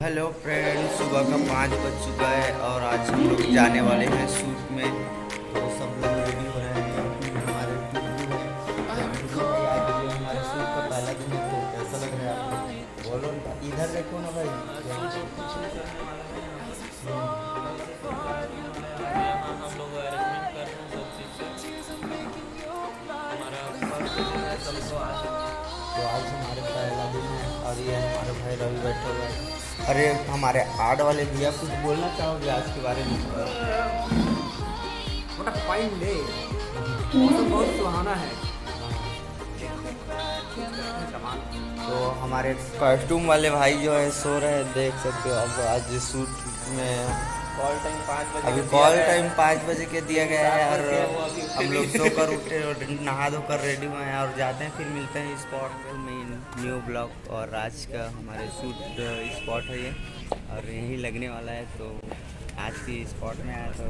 Hello friends, सुबह का 5 बज चुका है और आज हम लोग जाने वाले हैं शूट में। तो सब लोग रेडी हो रहे हैं। हमारे टुल्लू है, टुल्लू भाई आज ये हमारे शूट का पहला दिन है। तो कैसा लग रहा है आपको? बोलो, इधर देखो ना भाई। तो आज हमारे पहला दिन है और ये हमारे भाई रवि बैठे हुए हैं। अरे हमारे आर्ट वाले भैया, कुछ बोलना चाहोगे आज के बारे में? What a fine day. मौसम बहुत सुहाना है। तो हमारे कॉस्ट्यूम वाले भाई जो है सो रहे हैं, देख सकते हो। अब आज शूट में कॉल टाइम 5 बजे अभी कॉल टाइम 5 बजे के दिया गया है और हम लोग सोकर उठे और नहा धोकर रेडी हुए हैं और जाते हैं। फिर मिलते हैं स्पॉट पे, मेन न्यू ब्लॉक। और आज का हमारे शूट स्पॉट है ये और यहीं लगने वाला है। तो आज की स्पॉट में आया तो